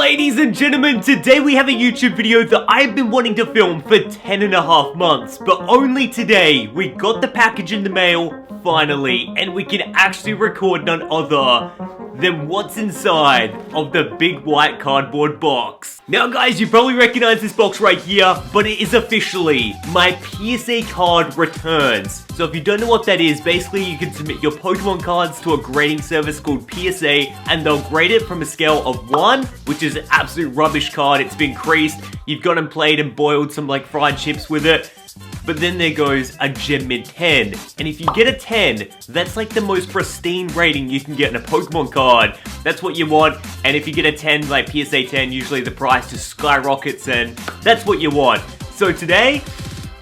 Ladies and gentlemen, today we have a YouTube video that I've been wanting to film for 10.5 months, but only today we got the package in the mail, finally, and we can actually record none other than what's inside of the big white cardboard box. Now guys, you probably recognize this box right here, but it is officially my PSA card returns. So if you don't know what that is, basically you can submit your Pokemon cards to a grading service called PSA, and they'll grade it from a scale of 1, which is an absolute rubbish card. It's been creased, you've gone and played and boiled some like fried chips with it. But then there goes a gem mint 10. And if you get a 10, that's like the most pristine rating you can get in a Pokemon card. That's what you want. And if you get a 10, like PSA 10, usually the price just skyrockets and that's what you want. So today,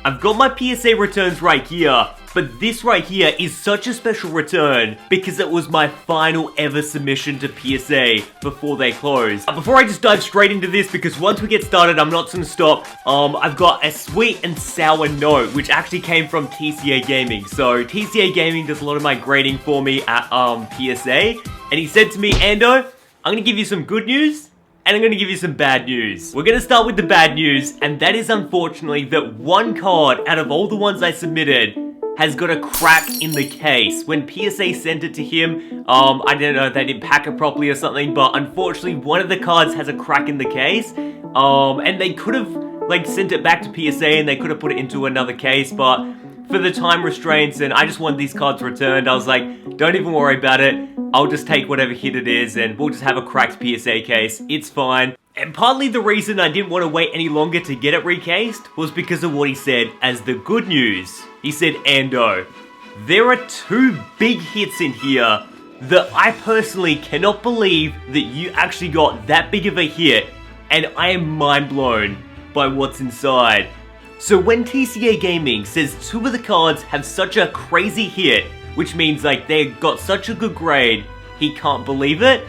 I've got my PSA returns right here. But this right here is such a special return because it was my final ever submission to PSA before they close. Before I just dive straight into this, because once we get started, I'm not gonna stop. I've got a sweet and sour note, which actually came from TCA Gaming. So TCA Gaming does a lot of my grading for me at PSA. And he said to me, Ando, I'm gonna give you some good news and I'm gonna give you some bad news. We're gonna start with the bad news, and that is unfortunately that one card out of all the ones I submitted has got a crack in the case. When PSA sent it to him, I don't know if they didn't pack it properly or something, but unfortunately one of the cards has a crack in the case. And they could have like sent it back to PSA and they could have put it into another case, but for the time restraints and I just wanted these cards returned, I was like, don't even worry about it. I'll just take whatever hit it is and we'll just have a cracked PSA case. It's fine. And partly the reason I didn't want to wait any longer to get it recased was because of what he said as the good news. He said, Ando, there are 2 big hits in here that I personally cannot believe that you actually got that big of a hit, and I am mind blown by what's inside. So when TCA Gaming says 2 of the cards have such a crazy hit, which means like they got such a good grade, he can't believe it,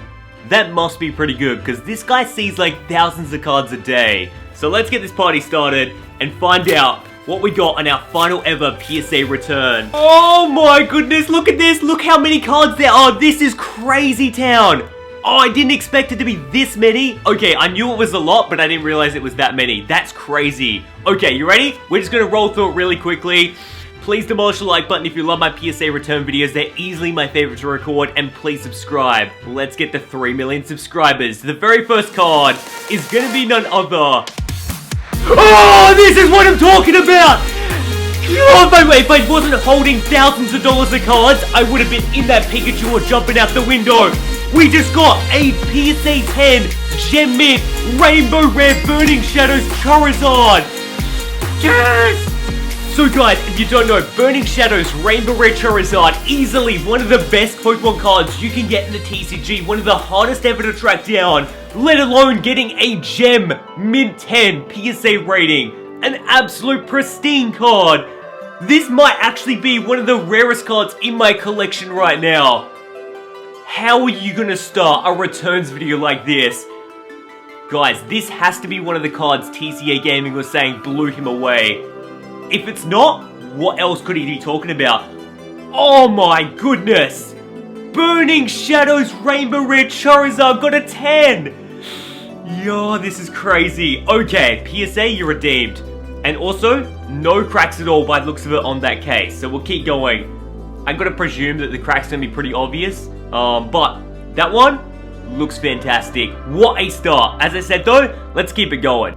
that must be pretty good, because this guy sees like thousands of cards a day. So let's get this party started and find out what we got on our final ever PSA return. Oh my goodness, look at this. Look how many cards there are. This is crazy town. Oh, I didn't expect it to be this many. Okay, I knew it was a lot, but I didn't realize it was that many. That's crazy. Okay, you ready? We're just gonna roll through it really quickly. Please demolish the like button if you love my PSA return videos. They're easily my favorite to record, and please subscribe. Let's get to 3 million subscribers. The very first card is gonna be none other. Oh, this is what I'm talking about! Oh, if I wasn't holding thousands of dollars of cards, I would have been in that Pikachu or jumping out the window. We just got a PSA 10 Gem Mint Rainbow Rare Burning Shadows Charizard. Yes! So guys, if you don't know, Burning Shadows Rainbow Rare Charizard, easily one of the best Pokemon cards you can get in the TCG, one of the hardest ever to track down, let alone getting a Gem Mint 10 PSA rating, an absolute pristine card. This might actually be one of the rarest cards in my collection right now. How are you gonna start a returns video like this? Guys, this has to be one of the cards TCA Gaming was saying blew him away. If it's not, what else could he be talking about? Oh my goodness! Burning Shadows Rainbow Rare Charizard got a 10! Yo, this is crazy. Okay, PSA, you're redeemed. And also, no cracks at all by the looks of it on that case. So we'll keep going. I gotta presume that the crack's gonna be pretty obvious. But that one looks fantastic. What a start. As I said though, let's keep it going.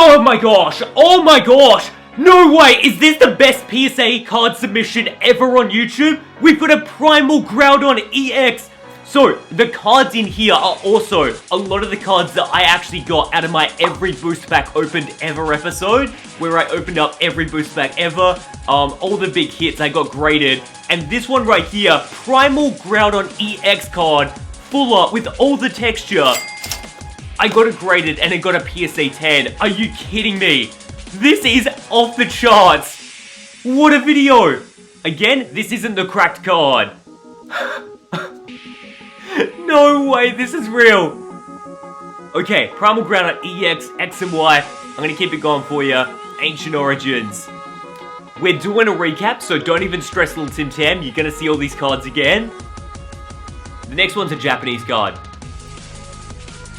Oh my gosh! Oh my gosh! No way! Is this the best PSA card submission ever on YouTube? We've got a Primal Groudon Ex! So, the cards in here are also a lot of the cards that I actually got out of my every boost pack opened ever episode, where I opened up every boost pack ever. All the big hits I got graded. And this one right here, Primal Groudon Ex card, full up with all the texture. I got it graded and it got a PSA 10. Are you kidding me? This is off the charts. What a video. Again, this isn't the cracked card. No way, this is real. Okay, Primal Groudon EX, X and Y. I'm gonna keep it going for you. Ancient Origins. We're doing a recap, so don't even stress, little Tim Tam. You're gonna see all these cards again. The next one's a Japanese card.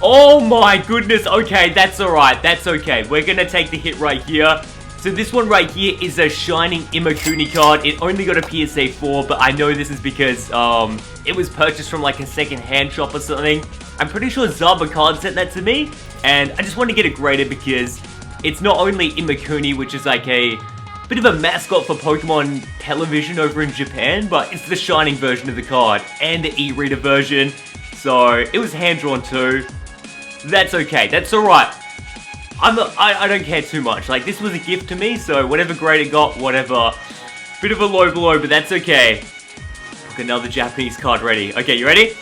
Oh my goodness. Okay, that's alright. That's okay. We're gonna take the hit right here. So this one right here is a Shining Imakuni card. It only got a PSA 4, but I know this is because it was purchased from like a second-hand shop or something. I'm pretty sure Zaba Card sent that to me, and I just want to get it graded because it's not only Imakuni, which is like a bit of a mascot for Pokemon television over in Japan, but it's the Shining version of the card and the e-reader version, so it was hand-drawn too. That's okay. That's alright. I don't care too much. Like, this was a gift to me, so whatever grade it got, whatever. Bit of a low blow, but that's okay. Look, another Japanese card ready. Okay, you ready?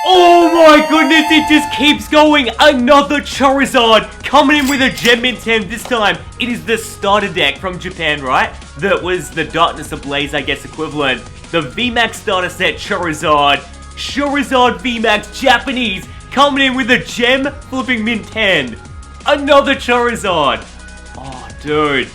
Oh my goodness, it just keeps going. Another Charizard coming in with a Gem Mint 10. This time, it is the starter deck from Japan, right? That was the Darkness Ablaze, I guess, equivalent. The VMAX starter set Charizard. Charizard VMAX Japanese. Coming in with a Gem Flipping Mint 10. Another Charizard. Oh, dude.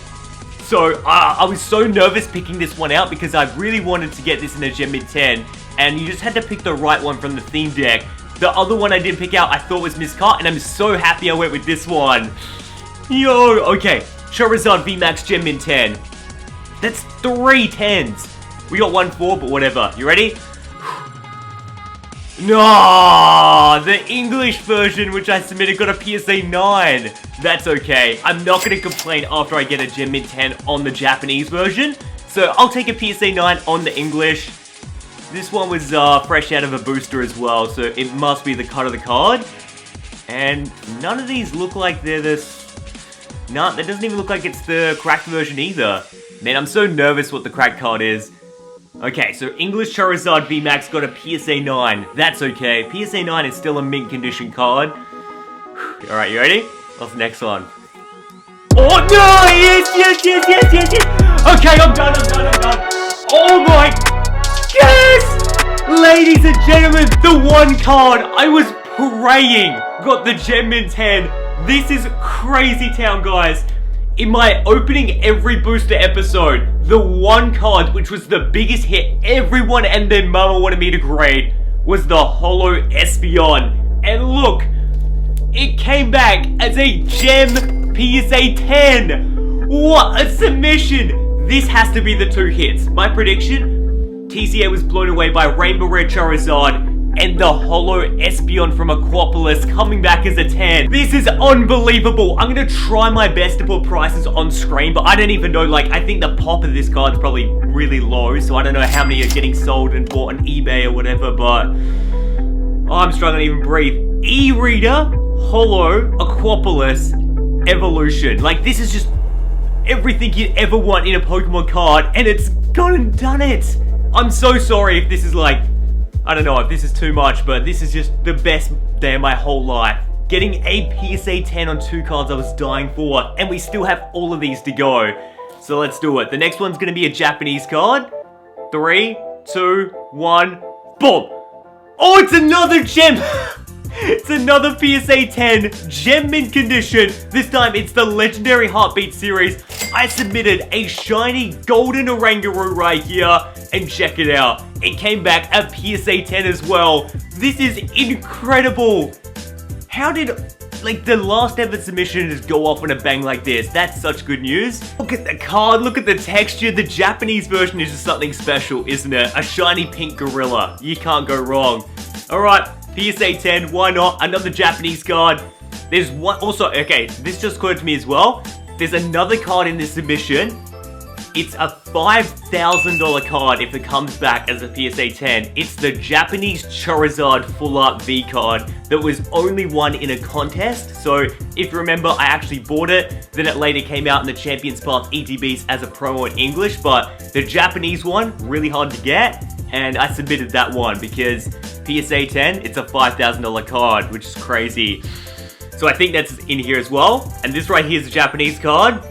So, I was so nervous picking this one out because I really wanted to get this in a Gem Mint 10. And you just had to pick the right one from the theme deck. The other one I didn't pick out I thought was miscut, and I'm so happy I went with this one. Yo, okay. Charizard VMAX Gem Mint 10. That's 3 10s. We got 1 4, but whatever. You ready? No, the English version, which I submitted, got a PSA 9. That's okay. I'm not going to complain after I get a Gem Mint 10 on the Japanese version. So I'll take a PSA 9 on the English. This one was fresh out of a booster as well, so it must be the cut of the card. And none of these look like they're this... No, that doesn't even look like it's the cracked version either. Man, I'm so nervous what the cracked card is. Okay, so English Charizard VMAX got a PSA 9. That's okay. PSA 9 is still a mint condition card. Alright, you ready? What's the next one? Oh, no! Yes! Okay, I'm done. Oh my... Yes! Ladies and gentlemen, the one card I was praying got the Gem Mint 10. This is crazy town, guys. In my opening every booster episode, the one card which was the biggest hit everyone and their mama wanted me to grade was the Holo Espeon. And look, it came back as a Gem PSA 10. What a submission! This has to be the 2 hits. My prediction, TCA was blown away by Rainbow Red Charizard and the Holo Espeon from Aquapolis coming back as a 10. This is unbelievable. I'm gonna try my best to put prices on screen, but I don't even know, like, I think the pop of this card is probably really low, so I don't know how many are getting sold and bought on eBay or whatever, but... Oh, I'm struggling to even breathe. E-Reader, Holo, Aquapolis, Evolution. Like, this is just everything you'd ever want in a Pokemon card, and it's gone and done it. I'm so sorry if this is like... I don't know if this is too much, but this is just the best day of my whole life. Getting a PSA 10 on 2 cards I was dying for, and we still have all of these to go. So let's do it. The next one's gonna be a Japanese card. 3, 2, 1, boom! Oh, it's another gem! It's another PSA 10 Gem Mint condition. This time it's the Legendary Heartbeat series. I submitted a shiny golden Oranguru right here, and check it out. It came back a PSA 10 as well. This is incredible. How did, like, the last ever submission just go off on a bang like this? That's such good news. Look at the card, look at the texture. The Japanese version is just something special, isn't it? A shiny pink gorilla. You can't go wrong. Alright, PSA 10, why not? Another Japanese card. There's one, also, okay, this just occurred to me as well. There's another card in this submission. It's a $5,000 card if it comes back as a PSA 10. It's the Japanese Charizard Full Art V card that was only won in a contest. So if you remember, I actually bought it. Then it later came out in the Champions Path ETBs as a promo in English. But the Japanese one, really hard to get. And I submitted that one because PSA 10, it's a $5,000 card, which is crazy. So I think that's in here as well. And this right here is a Japanese card.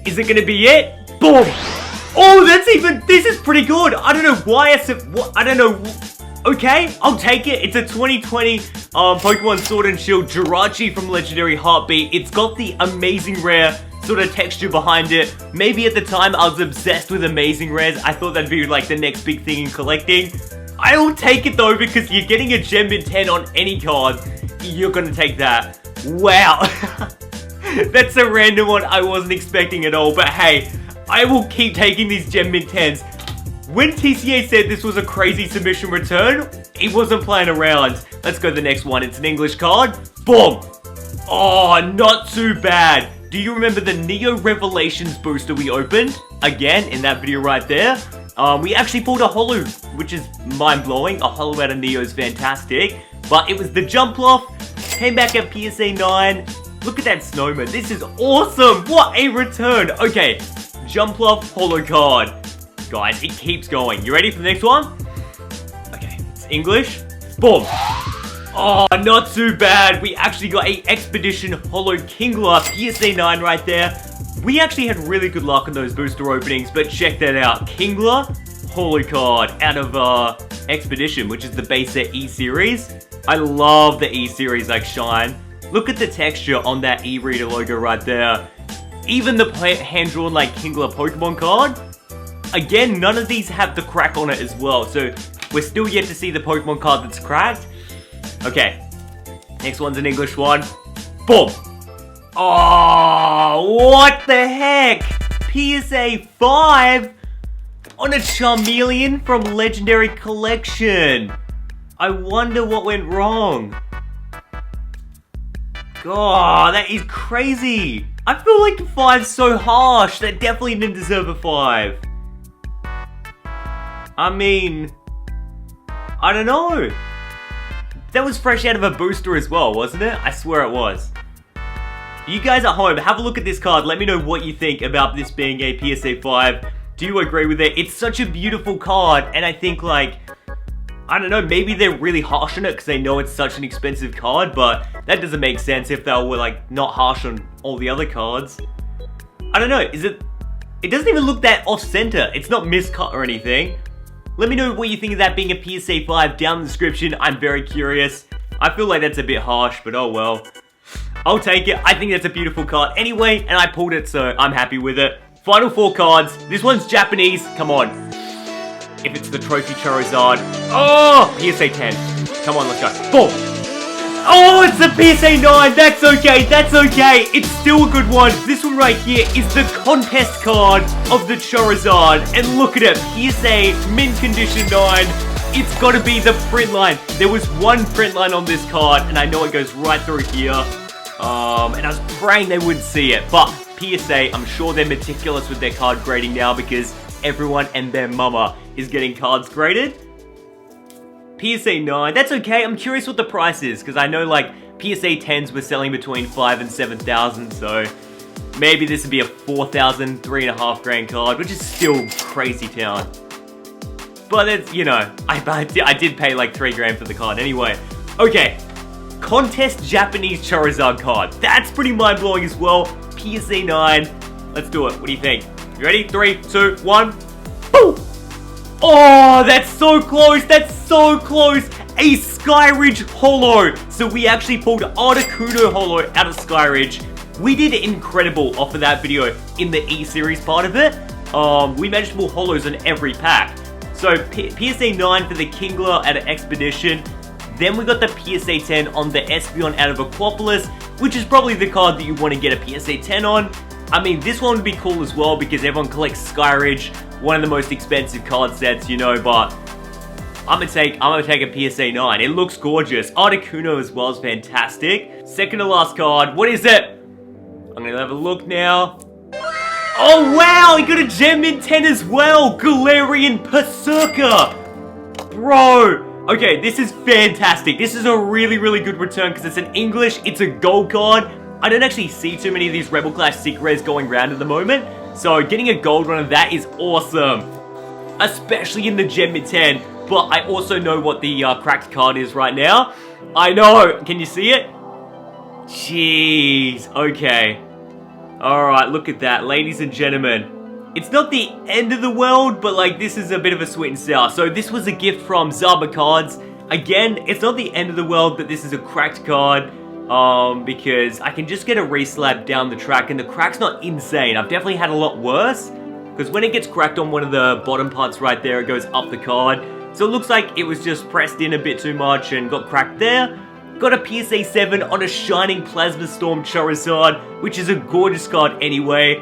Is it gonna be it? Boom! Oh, that's even, this is pretty good. I don't know why I don't know. Okay, I'll take it. It's a 2020 Pokemon Sword and Shield Jirachi from Legendary Heartbeat. It's got the amazing rare sort of texture behind it. Maybe at the time I was obsessed with amazing rares. I thought that'd be like the next big thing in collecting. I will take it though, because you're getting a Gem Mint 10 on any card. You're gonna take that. Wow. That's a random one I wasn't expecting at all, but hey, I will keep taking these Gem Mint 10s. When TCA said this was a crazy submission return, he wasn't playing around. Let's go to the next one. It's an English card. Boom! Oh, not too bad. Do you remember the Neo Revelations booster we opened? Again, in that video right there. We actually pulled a holo, which is mind-blowing. A holo out of Neo is fantastic. But it was the Jumpluff. Came back at PSA 9. Look at that snowman. This is awesome. What a return. Okay, Jumpluff holo card. Guys, it keeps going. You ready for the next one? Okay, it's English. Boom. Oh, not too bad. We actually got a Expedition Holo Kingler PSA 9 right there. We actually had really good luck on those booster openings, but check that out. Kingler holo card out of Expedition, which is the base set E-Series. I love the E-Series like shine. Look at the texture on that e-reader logo right there. Even the hand-drawn like Kingler Pokemon card. Again, none of these have the crack on it as well, so we're still yet to see the Pokemon card that's cracked. Okay, next one's an English one. Boom! Oh, what the heck? PSA 5 on a Charmeleon from Legendary Collection. I wonder what went wrong. God, that is crazy. I feel like the 5's so harsh. That definitely didn't deserve a 5. I mean, I don't know. That was fresh out of a booster as well, wasn't it? I swear it was. You guys at home, have a look at this card. Let me know what you think about this being a PSA 5. Do you agree with it? It's such a beautiful card, and I think, like, I don't know, maybe they're really harsh on it because they know it's such an expensive card, but that doesn't make sense if they were, like, not harsh on all the other cards. I don't know, it doesn't even look that off-center. It's not miscut or anything. Let me know what you think of that being a PSA 5 down in the description. I'm very curious. I feel like that's a bit harsh, but oh well. I'll take it. I think that's a beautiful card anyway, and I pulled it, so I'm happy with it. Final 4 cards. This one's Japanese. Come on. If it's the Trophy Charizard. Oh! PSA 10. Come on, let's go. Boom! Oh, it's the PSA 9. That's okay. That's okay. It's still a good one. This one right here is the contest card of the Charizard. And look at it. PSA mint condition 9. It's got to be the print line. There was one print line on this card, and I know it goes right through here. And I was praying they wouldn't see it. But PSA, I'm sure they're meticulous with their card grading now because everyone and their mama is getting cards graded. PSA 9, that's okay. I'm curious what the price is because I know like PSA 10s were selling between 5 and 7,000, so maybe this would be a 4,000, 3.5 grand card, which is still crazy town. But it's, you know, I did pay like 3 grand for the card anyway. Okay, contest Japanese Charizard card. That's pretty mind-blowing as well. PSA 9, let's do it. What do you think? You ready? 3, 2, 1, boom! Oh, that's so close. That's so close. A Skyridge Holo. So we actually pulled Articuno Holo out of Skyridge. We did incredible off of that video in the E-Series part of it. We managed to pull Holos on every pack. So PSA 9 for the Kingler out of Expedition. Then we got the PSA 10 on the Espeon out of Aquapolis, which is probably the card that you want to get a PSA 10 on. I mean, this one would be cool as well because everyone collects Skyridge, one of the most expensive card sets, you know, but I'm gonna take a PSA 9. It looks gorgeous. Articuno as well is fantastic. Second to last card. What is it? I'm gonna have a look now. Oh wow, we got a Gem Mint 10 as well. Galarian Berserker. Bro. Okay, this is fantastic. This is a really, really good return because it's an English, it's a gold card. I don't actually see too many of these Rebel Clash Secret Rares going around at the moment. So getting a gold one of that is awesome. Especially in the Gem Mint 10. But I also know what the cracked card is right now. I know. Can you see it? Jeez. Okay. Alright, look at that. Ladies and gentlemen. It's not the end of the world, but like this is a bit of a sweet and sour. So this was a gift from Zaba Cards. Again, it's not the end of the world, but this is a cracked card. Because I can just get a reslab down the track and the crack's not insane. I've definitely had a lot worse because when it gets cracked on one of the bottom parts right there, it goes up the card. So it looks like it was just pressed in a bit too much and got cracked there. Got a PSA 7 on a Shining Plasma Storm Charizard, which is a gorgeous card anyway.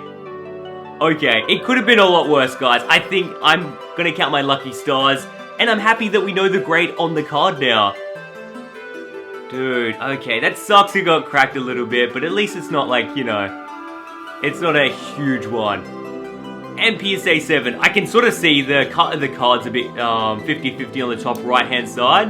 Okay, it could have been a lot worse, guys. I think I'm gonna count my lucky stars, and I'm happy that we know the grade on the card now. Dude, okay, that sucks it got cracked a little bit, but at least it's not like, you know, it's not a huge one. And PSA 7, I can sort of see the card's a bit 50-50 on the top right-hand side.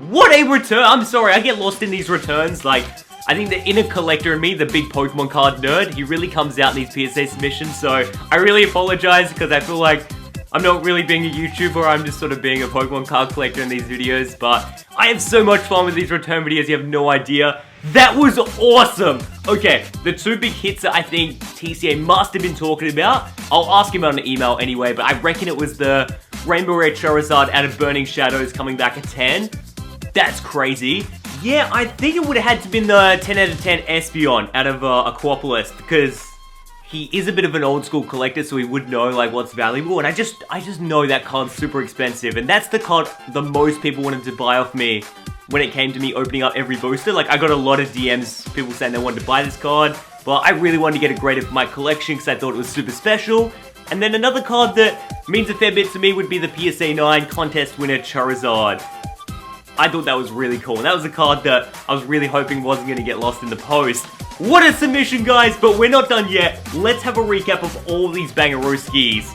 What a return! I'm sorry, I get lost in these returns. Like, I think the inner collector in me, the big Pokemon card nerd, he really comes out in these PSA submissions, so I really apologize because I feel like I'm not really being a YouTuber, I'm just sort of being a Pokemon card collector in these videos, but I have so much fun with these return videos, you have no idea. That was awesome! Okay, the two big hits that I think TCA must have been talking about, I'll ask him on an email anyway, but I reckon it was the Rainbow Rare Charizard out of Burning Shadows coming back at 10. That's crazy. Yeah, I think it would have had to been the 10 out of 10 Espeon out of Aquapolis, because he is a bit of an old school collector, so he would know like what's valuable, and I just know that card's super expensive, and that's the card the most people wanted to buy off me when it came to me opening up every booster. Like, I got a lot of DMs, people saying they wanted to buy this card, but I really wanted to get it graded for my collection because I thought it was super special. And then another card that means a fair bit to me would be the PSA 9 contest winner Charizard. I thought that was really cool, and that was a card that I was really hoping wasn't going to get lost in the post. What a submission, guys, but we're not done yet. Let's have a recap of all these bangarooskis.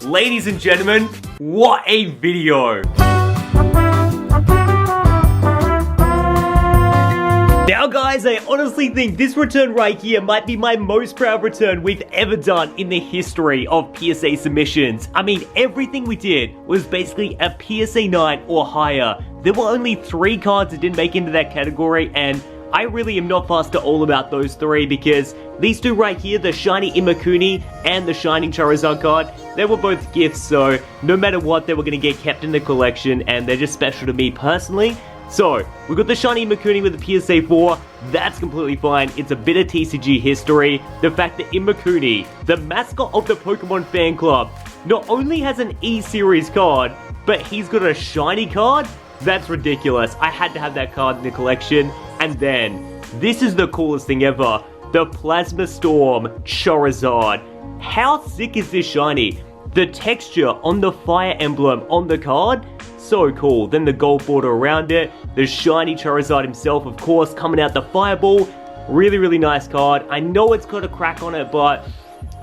Ladies and gentlemen, what a video. Now guys, I honestly think this return right here might be my most proud return we've ever done in the history of PSA submissions. I mean, everything we did was basically a PSA 9 or higher. There were only 3 cards that didn't make into that category, and I really am not fussed at all about those 3 because these 2 right here, the Shiny Imakuni and the Shining Charizard card, they were both gifts, so no matter what, they were going to get kept in the collection, and they're just special to me personally. So, we got the Shiny Imakuni with the PSA 4, that's completely fine, it's a bit of TCG history. The fact that Imakuni, the mascot of the Pokemon fan club, not only has an E-Series card, but he's got a shiny card? That's ridiculous. I had to have that card in the collection. And then, this is the coolest thing ever, the Plasma Storm Charizard. How sick is this shiny? The texture on the fire emblem on the card, so cool. Then the gold border around it, the shiny Charizard himself, of course, coming out the fireball. Really, really nice card. I know it's got a crack on it, but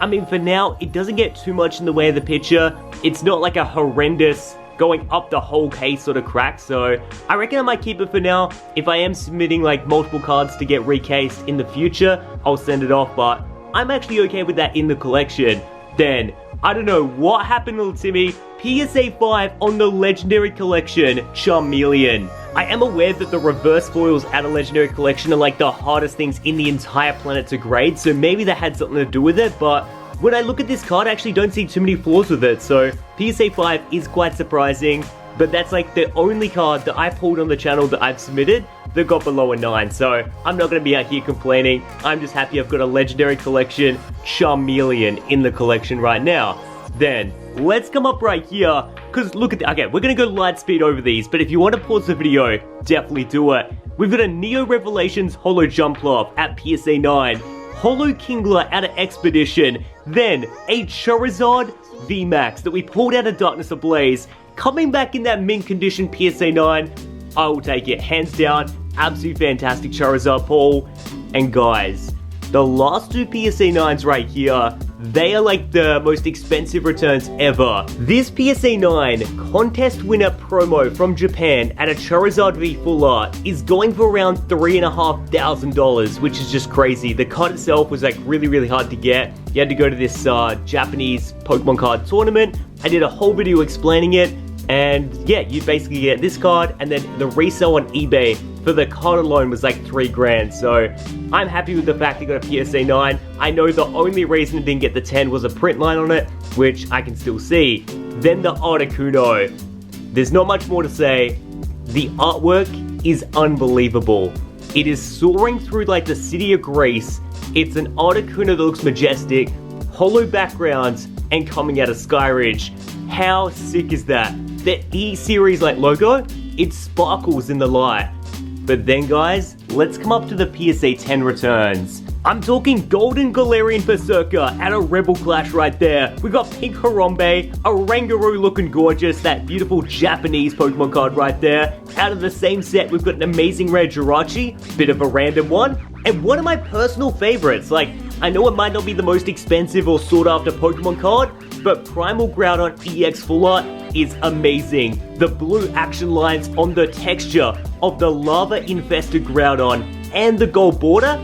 I mean, for now, it doesn't get too much in the way of the picture. It's not like a horrendous going up the whole case sort of crack, so I reckon I might keep it for now. If I am submitting like multiple cards to get recased in the future, I'll send it off, but I'm actually okay with that in the collection. Then, I don't know what happened, little Timmy, PSA 5 on the Legendary Collection Charmeleon. I am aware that the reverse foils out of Legendary Collection are like the hardest things in the entire planet to grade, so maybe that had something to do with it, but when I look at this card, I actually don't see too many flaws with it, so PSA 5 is quite surprising, but that's like the only card that I pulled on the channel that I've submitted that got below a 9, so I'm not going to be out here complaining. I'm just happy I've got a Legendary Collection Charmeleon in the collection right now. Then, let's come up right here, because look at that. Okay, we're going to go light speed over these, but if you want to pause the video, definitely do it. We've got a Neo Revelations Holo Jumpluff at PSA 9, Holo Kingler out of Expedition, then a Charizard VMAX that we pulled out of Darkness Ablaze, coming back in that mint condition PSA 9, I will take it, hands down, absolutely fantastic Charizard pull. And guys, the last 2 PSA 9s right here, they are like the most expensive returns ever. This PSA 9 contest winner promo from Japan at a Charizard V Full Art is going for around $3,500, which is just crazy. The card itself was like really hard to get. You had to go to this Japanese Pokemon card tournament. I did a whole video explaining it, and yeah, you basically get this card, and then the resale on eBay for the card alone was like $3,000, so I'm happy with the fact it got a PSA 9. I know the only reason it didn't get the 10 was a print line on it, which I can still see. Then the Articuno. There's not much more to say. The artwork is unbelievable. It is soaring through like the city of Greece. It's an Articuno that looks majestic, holo backgrounds, and coming out of Skyridge. How sick is that? the E-Series like logo, it sparkles in the light. But then guys, let's come up to the PSA 10 returns. I'm talking Golden Galarian Berserker out of Rebel Clash right there. We got Pink Harambe, a Rangaroo looking gorgeous, that beautiful Japanese Pokemon card right there. Out of the same set, we've got an amazing rare Jirachi, bit of a random one, and one of my personal favorites. Like, I know it might not be the most expensive or sought after Pokemon card, but Primal Groudon EX Full Art is amazing. The blue action lines on the texture of the lava-infested Groudon and the gold border,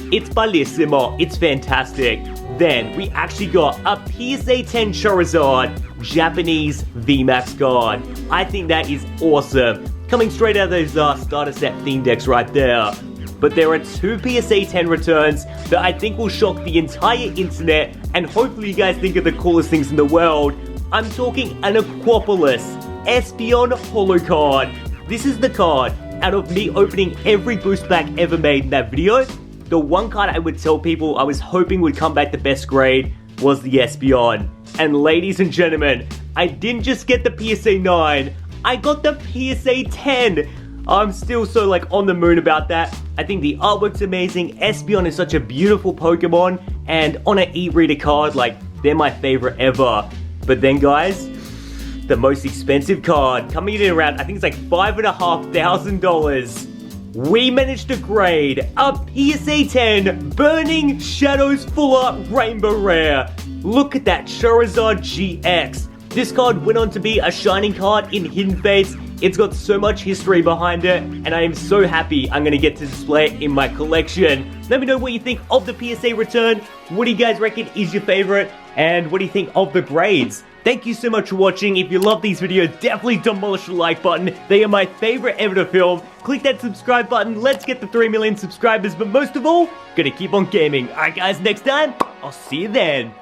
it's bellissimo, it's fantastic. Then we actually got a PSA 10 Charizard Japanese VMAX card. I think that is awesome. Coming straight out of those starter set theme decks right there. But there are 2 PSA 10 returns that I think will shock the entire internet, and hopefully you guys think are the coolest things in the world. I'm talking an Aquapolis Espeon Holo card. This is the card, out of me opening every boost pack ever made in that video, the one card I would tell people I was hoping would come back the best grade was the Espeon. And ladies and gentlemen, I didn't just get the PSA 9, I got the PSA 10. I'm still so on the moon about that. I think the artwork's amazing. Espeon is such a beautiful Pokemon, and on an e-reader card, they're my favorite ever. But then guys, the most expensive card, coming in around, I think it's $5,500. We managed to grade a PSA 10 Burning Shadows Full Art Rainbow Rare. Look at that Charizard Gx. This card went on to be a shining card in Hidden Fates. It's got so much history behind it, and I am so happy I'm going to get to display it in my collection. Let me know what you think of the PSA return. What do you guys reckon is your favorite? And what do you think of the grades? Thank you so much for watching. If you love these videos, definitely demolish the like button. They are my favorite ever to film. Click that subscribe button. Let's get the 3 million subscribers. But most of all, gonna keep on gaming. Alright guys, next time, I'll see you then.